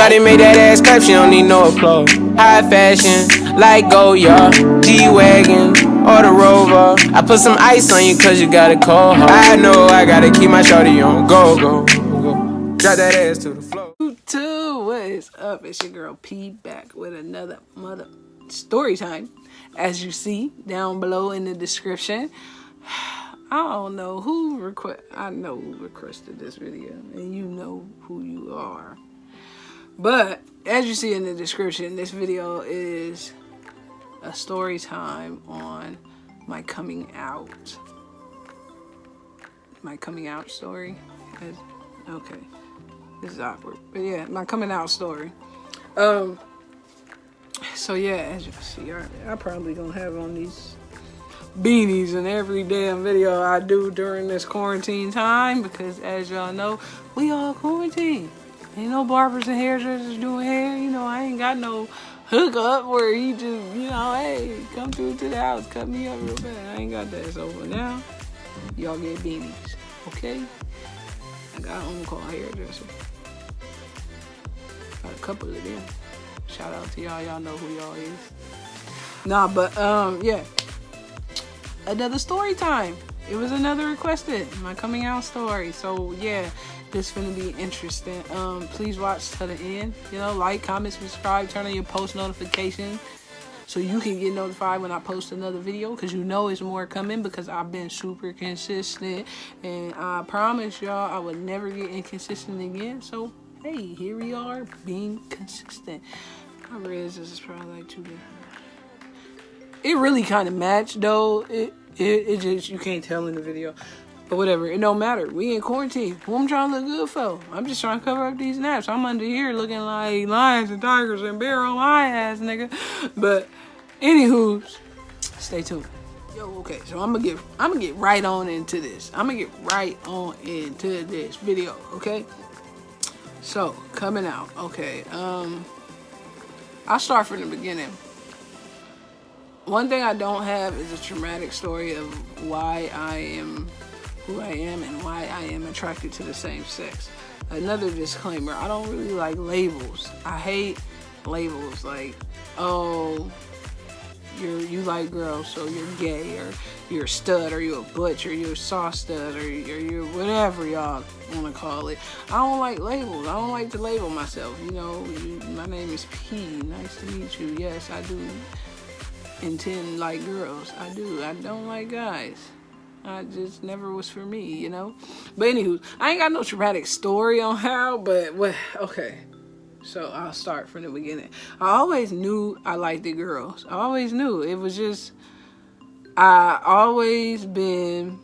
Shawty made that ass clap, she don't need no applause. High fashion, like Goya, G-Wagon, or the Rover. I put some ice on you cause you got a cold heart. I know I gotta keep my shawty on. Go, go, go. Drop that ass to the floor. What is up? It's your girl P back with another mother story time. As you see down below in the description. I don't know who I know who requested this video, and you know who you are. But as you see in the description, this video is a story time on my coming out. My coming out story. Okay, this is awkward, but yeah, my coming out story. So yeah, as you see, I probably gonna have on these beanies in every damn video I do during this quarantine time, because as y'all know, we all quarantine. Ain't no barbers and hairdressers doing hair. You know, I ain't got no hookup where he just, you know, hey, come through to the house, cut me up real bad. I ain't got that. So for now, y'all get beanies, okay? I got an on-call hairdresser. Got a couple of them. Shout out to y'all. Y'all know who y'all is. Nah, but yeah. Another story time. It was another requested, my coming out story. So yeah, this is gonna be interesting. Please watch to the end. You know, like, comment, subscribe, turn on your post notifications so you can get notified when I post another video, because you know it's more coming, because I've been super consistent, and I promise y'all I would never get inconsistent again. So hey, here we are being consistent. I realize this is probably like 2 different. It really kind of matched though. It just, you can't tell in the video, but whatever. It don't matter. We in quarantine. Who I'm trying to look good for? I'm just trying to cover up these naps. I'm under here looking like lions and tigers and bear on my ass, nigga. But anywho, stay tuned. Yo, okay. So I'm gonna get right on into this. I'm gonna get right on into this video. Okay. So coming out. Okay. I'll start from the beginning. One thing I don't have is a traumatic story of why I am who I am and why I am attracted to the same sex. Another disclaimer, I don't really like labels. I hate labels like, oh, you like girls, so you're gay, or you're a stud, or you're a butch, or you're a soft stud, or you're whatever y'all want to call it. I don't like labels. I don't like to label myself. You know, my name is P. Nice to meet you. Yes, I do intend like girls. I do. I don't like guys. I just never was for me, you know. But anywho, I ain't got no traumatic story on how, but okay. So I'll start from the beginning. I always knew I liked the girls. I always knew. It was just, I always been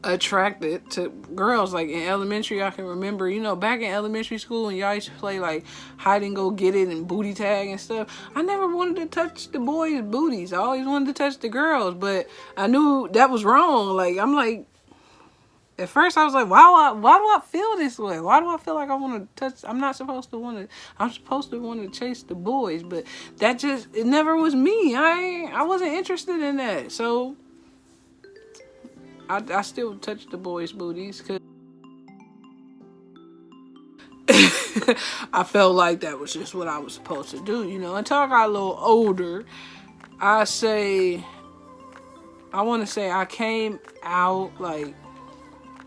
attracted to girls. Like in elementary, I can remember, you know, back in elementary school when y'all used to play like hide and go get it and booty tag and stuff, I never wanted to touch the boys' booties. I always wanted to touch the girls, but I knew that was wrong. Like, I'm like, at first I was like, why do I feel this way? Why do I feel like I want to touch? I'm supposed to want to chase the boys, but that just, it never was me. I wasn't interested in that. So I still touch the boys' booties because I felt like that was just what I was supposed to do, you know. Until I got a little older, I want to say I came out like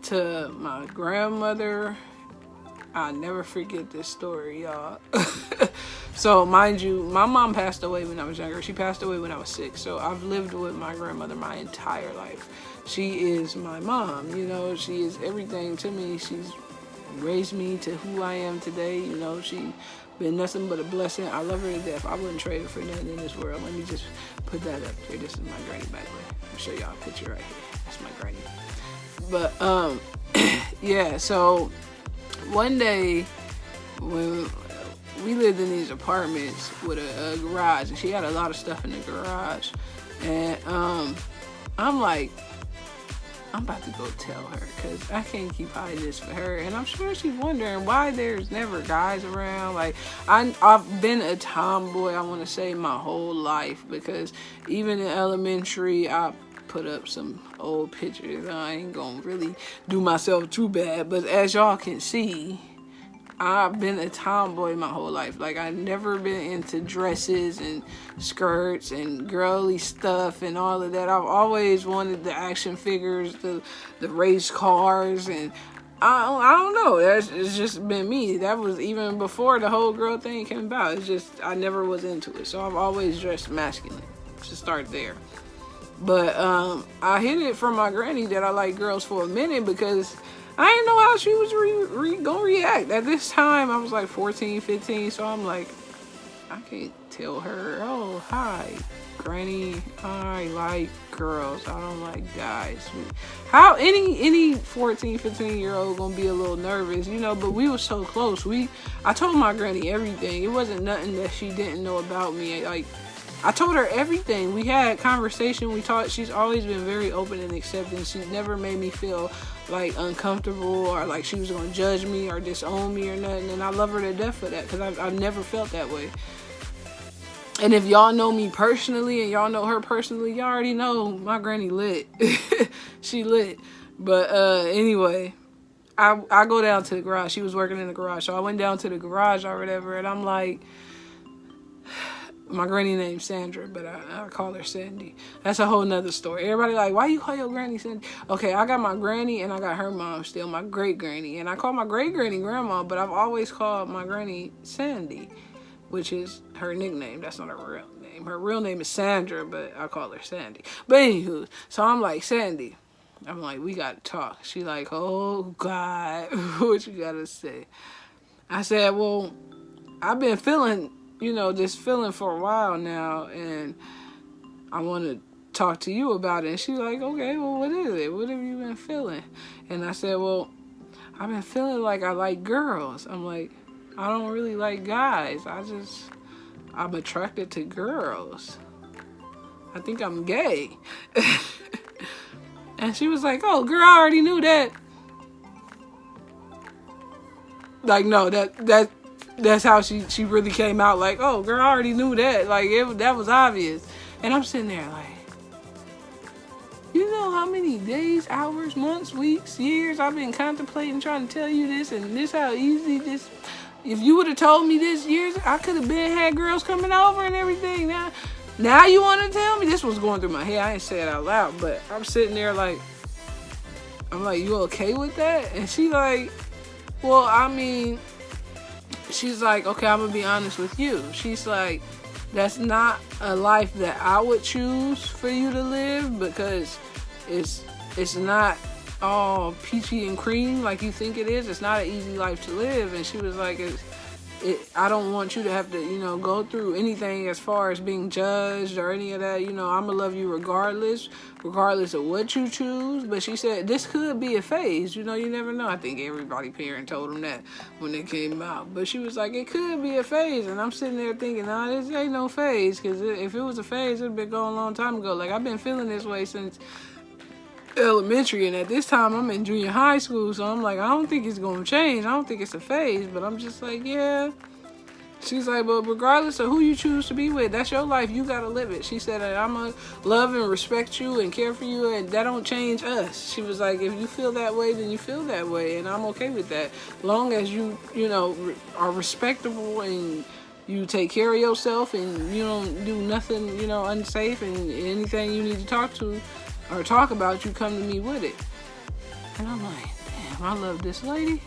to my grandmother. I'll never forget this story, y'all. So mind you, my mom passed away when I was younger. She passed away when I was 6. So I've lived with my grandmother my entire life. She is my mom, you know. She is everything to me. She's raised me to who I am today, you know. She been nothing but a blessing. I love her to death. I wouldn't trade her for nothing in this world. Let me just put that up there. This is my granny, by the way. I'll show y'all a picture right here. That's my granny. But yeah, so one day when we lived in these apartments with a garage, and she had a lot of stuff in the garage, and I'm like, I'm about to go tell her, because I can't keep hiding this for her. And I'm sure she's wondering why there's never guys around. Like, I've been a tomboy, I want to say, my whole life, because even in elementary, I put up some old pictures. I ain't gonna really do myself too bad, but as y'all can see, I've been a tomboy my whole life. Like, I've never been into dresses and skirts and girly stuff and all of that. I've always wanted the action figures, the race cars, and I don't know. It's just been me. That was even before the whole girl thing came about. It's just, I never was into it. So I've always dressed masculine, to start there. But I hid it from my granny that I like girls for a minute because I didn't know how she was gonna react. At this time, I was like 14, 15, so I'm like, I can't tell her, oh, hi, granny, I like girls, I don't like guys. How any 14, 15-year-old gonna be a little nervous, you know, but we were so close. I told my granny everything. It wasn't nothing that she didn't know about me. Like, I told her everything. We had conversation. We talked. She's always been very open and accepting. She never made me feel like uncomfortable or like she was going to judge me or disown me or nothing. And I love her to death for that because I've never felt that way. And if y'all know me personally and y'all know her personally, y'all already know my granny lit. She lit. But anyway, I go down to the garage. She was working in the garage. So I went down to the garage or whatever. And I'm like, my granny named Sandra, but I call her Sandy. That's a whole nother story. Everybody like, why you call your granny Sandy? Okay, I got my granny and I got her mom still, my great granny. And I call my great granny grandma, but I've always called my granny Sandy, which is her nickname. That's not her real name. Her real name is Sandra, but I call her Sandy. But anywho, so I'm like, Sandy, I'm like, we got to talk. She like, oh God, what you got to say? I said, well, I've been feeling, you know, this feeling for a while now, and I want to talk to you about it. And she's like, okay, well, what is it? What have you been feeling? And I said, well, I've been feeling like I like girls. I'm like, I don't really like guys. I'm attracted to girls. I think I'm gay. And she was like, oh, girl, I already knew that. Like, no, that's how she really came out, like, oh, girl, I already knew that. Like, that was obvious. And I'm sitting there like, you know how many days, hours, months, weeks, years I've been contemplating trying to tell you this, and this how easy this, if you would have told me this years, I could have had girls coming over and everything. Now you want to tell me? This was going through my head. I ain't say it out loud, but I'm sitting there like, I'm like, you okay with that? And she like, well, I mean, she's like, okay, I'm gonna be honest with you. She's like, that's not a life that I would choose for you to live, because it's not all peachy and cream like you think it is. It's not an easy life to live. And she was like, I don't want you to have to, you know, go through anything as far as being judged or any of that. You know, I'm gonna love you regardless of what you choose. But she said this could be a phase. You know, you never know. I think everybody parent told them that when they came out. But she was like, it could be a phase. And I'm sitting there thinking, nah, this ain't no phase. Because if it was a phase, it'd been going a long time ago. Like, I've been feeling this way since elementary, and at this time I'm in junior high school, so I'm like, I don't think it's gonna change. I don't think it's a phase. But I'm just like, yeah. She's like, but regardless of who you choose to be with, that's your life. You gotta live it. She said, I'm gonna love and respect you and care for you, and that don't change us. She was like, if you feel that way, then you feel that way, and I'm okay with that, long as you know, are respectable and you take care of yourself and you don't do nothing, you know, unsafe, and anything you need to talk about, you come to me with it. And I'm like, damn, I love this lady.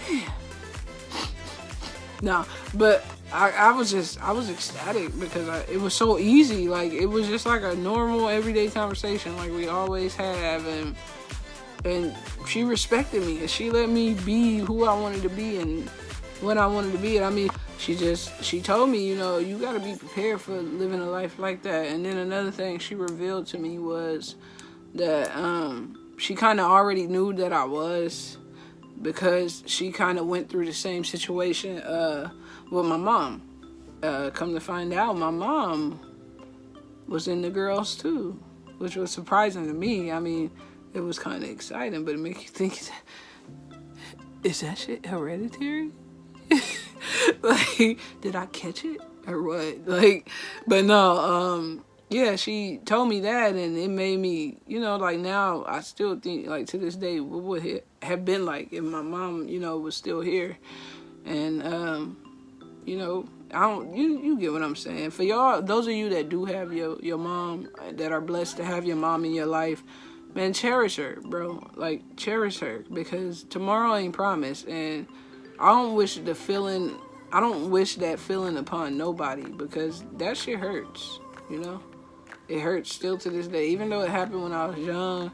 Damn. No, but I was ecstatic because it was so easy. Like, it was just like a normal everyday conversation like we always have, and she respected me and she let me be who I wanted to be and when I wanted to be. And I mean, she told me, you know, you got to be prepared for living a life like that. And then another thing she revealed to me was that she kind of already knew that I was, because she kind of went through the same situation with my mom. Come to find out, my mom was into girls too, which was surprising to me. I mean, it was kind of exciting, but it makes you think, is that shit hereditary? Like, did I catch it or what? Like, but no, yeah, she told me that, and it made me, you know, like now I still think, like to this day, what would it have been like if my mom, you know, was still here. And you know, I don't, you get what I'm saying. For y'all, those of you that do have your mom, that are blessed to have your mom in your life, man, cherish her, bro. Like, cherish her, because tomorrow ain't promised. And I don't wish that feeling upon nobody, because that shit hurts, you know. It hurts still to this day, even though it happened when I was young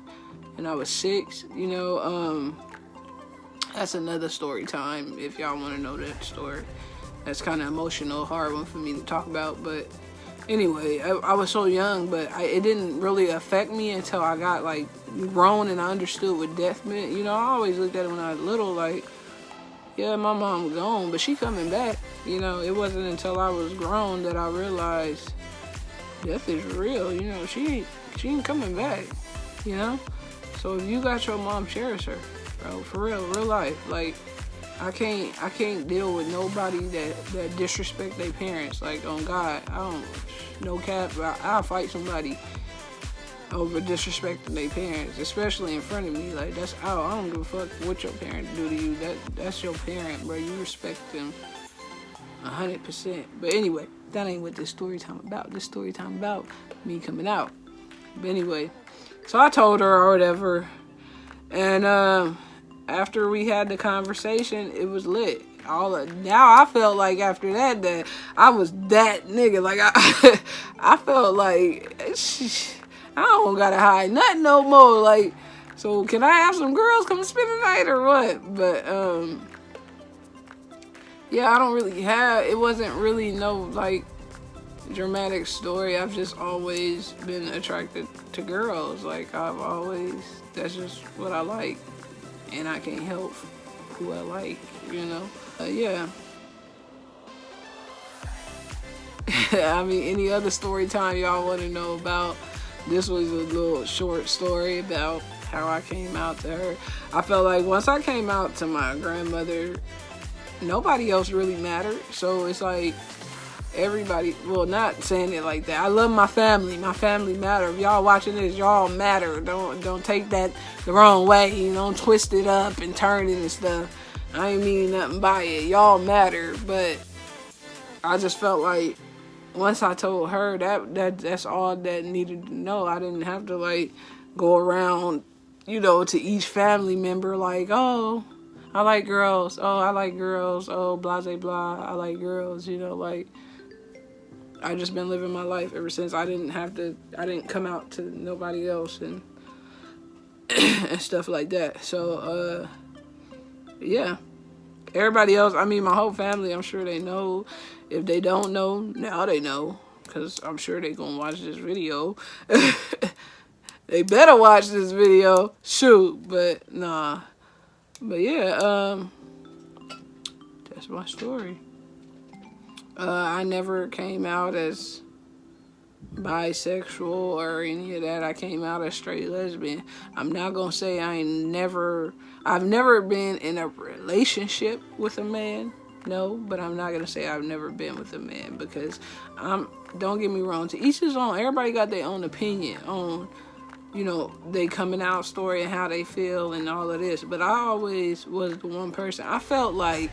and I was 6, you know. That's another story time if y'all want to know that story. That's kind of emotional, hard one for me to talk about. But anyway, I was so young, but it didn't really affect me until I got like grown and I understood what death meant. You know, I always looked at it when I was little like, yeah, my mom gone, but she coming back. You know, it wasn't until I was grown that I realized death is real. You know, she ain't coming back. You know, so if you got your mom, cherish her. Bro, for real life. Like, I can't deal with nobody that disrespect their parents. Like, on God, I don't, no cap, I'll fight somebody over disrespecting their parents, especially in front of me. Like, that's out. I don't give a fuck what your parents do to you. That's your parent, bro. You respect them 100%. But anyway, that ain't what this story time about. This story time about me coming out. But anyway, so I told her or whatever, and after we had the conversation, it was lit. Now I felt like after that I was that nigga. Like I felt like I don't gotta hide nothing no more. Like, so can I have some girls come spend the night or what? But yeah, I don't really have. It wasn't really no like dramatic story. I've just always been attracted to girls. Like that's just what I like. And I can't help who I like, you know? Yeah. I mean, any other story time y'all want to know about? This was a little short story about how I came out to her. I felt like once I came out to my grandmother, nobody else really mattered. So it's like everybody, well, not saying it like that. I love my family. My family matter. If y'all watching this, y'all matter. Don't take that the wrong way. You don't twist it up and turn it and stuff. I ain't mean nothing by it. Y'all matter. But I just felt like once I told her that's all that needed to know. I didn't have to like go around, you know, to each family member like, oh, I like girls. Oh, I like girls. Oh, blah, blah, blah. I like girls. You know, like, I just been living my life ever since. I didn't come out to nobody else and and stuff like that. So yeah, everybody else, I mean, my whole family, I'm sure they know. If they don't know, now they know, because I'm sure they gonna watch this video. They better watch this video. Shoot. But nah, but yeah, that's my story. I never came out as bisexual or any of that. I came out as straight lesbian. I'm not gonna say I've never been in a relationship with a man. No, but I'm not gonna say I've never been with a man, because don't get me wrong, to each his own. Everybody got their own opinion on, you know, they coming out story and how they feel and all of this. But I always was the one person. I felt like,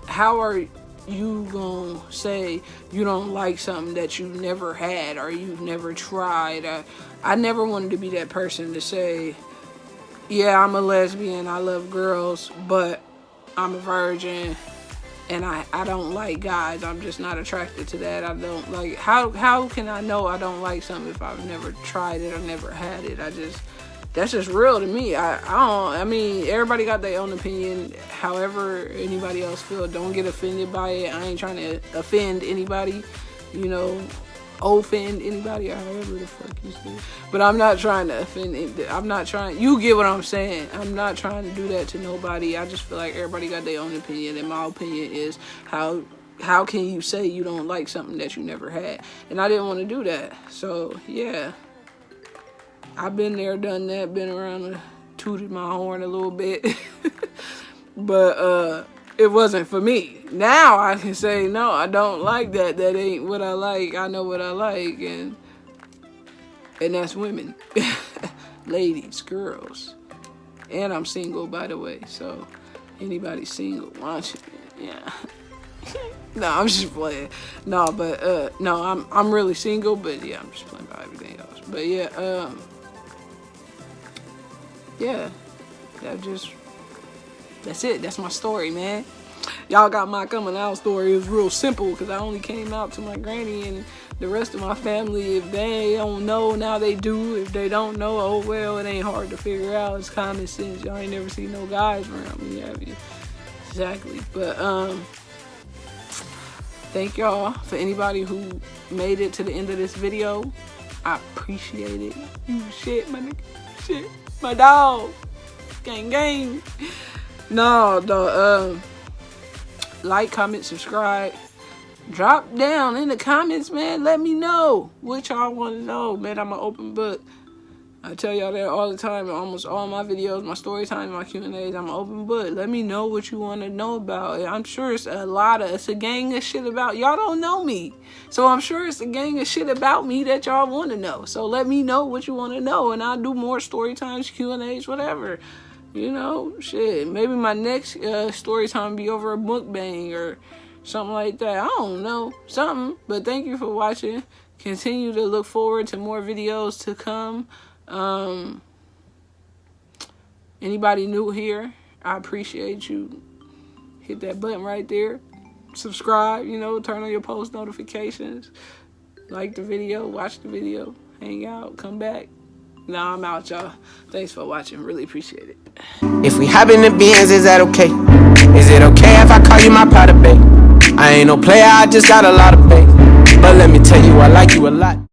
how are you gonna say you don't like something that you've never had or you've never tried? I never wanted to be that person to say, yeah, I'm a lesbian, I love girls, but I'm a virgin and I don't like guys. I'm just not attracted to that. I don't like, how can I know I don't like something if I've never tried it or never had it? That's just real to me. I mean, everybody got their own opinion. However anybody else feel, don't get offended by it. I ain't trying to offend anybody, you know, offend anybody, or however the fuck you say. But I'm not trying to offend. I'm not trying. You get what I'm saying. I'm not trying to do that to nobody. I just feel like everybody got their own opinion, and my opinion is how can you say you don't like something that you never had? And I didn't want to do that. So yeah. I've been there, done that, been around and tooted my horn a little bit. But it wasn't for me. Now I can say, no, I don't like that. That ain't what I like. I know what I like. And And that's women, ladies, girls. And I'm single, by the way. So anybody single watching it, yeah. No, I'm just playing. No, but no, I'm really single, but yeah, I'm just playing by everything else. But yeah, yeah, that's it. That's my story, man. Y'all got my coming out story. It was real simple because I only came out to my granny and the rest of my family. If they don't know, now they do. If they don't know, oh well, it ain't hard to figure out. It's common sense. Y'all ain't never seen no guys around me, have you? Exactly. But thank y'all for anybody who made it to the end of this video. I appreciate it. You shit, my nigga. Shit. My dog. Gang gang. No, like, comment, subscribe. Drop down in the comments, man. Let me know what y'all want to know, man. I'm an open book. I tell y'all that all the time in almost all my videos, my story times, my Q&As. I'm an open book. Let me know what you want to know about. I'm sure it's a gang of shit about. Y'all don't know me. So I'm sure it's a gang of shit about me that y'all want to know. So let me know what you want to know. And I'll do more story times, Q&As, whatever. You know, shit. Maybe my next story time be over a mukbang or something like that. I don't know. Something. But thank you for watching. Continue to look forward to more videos to come. Anybody new here, I appreciate you. Hit that button right there. Subscribe, you know, turn on your post notifications. Like the video, watch the video, hang out, come back. Nah, I'm out, y'all. Thanks for watching. Really appreciate it. If we hop in the Benz, is that okay? Is it okay if I call you my powder babe? I ain't no player, I just got a lot of bass. But let me tell you, I like you a lot.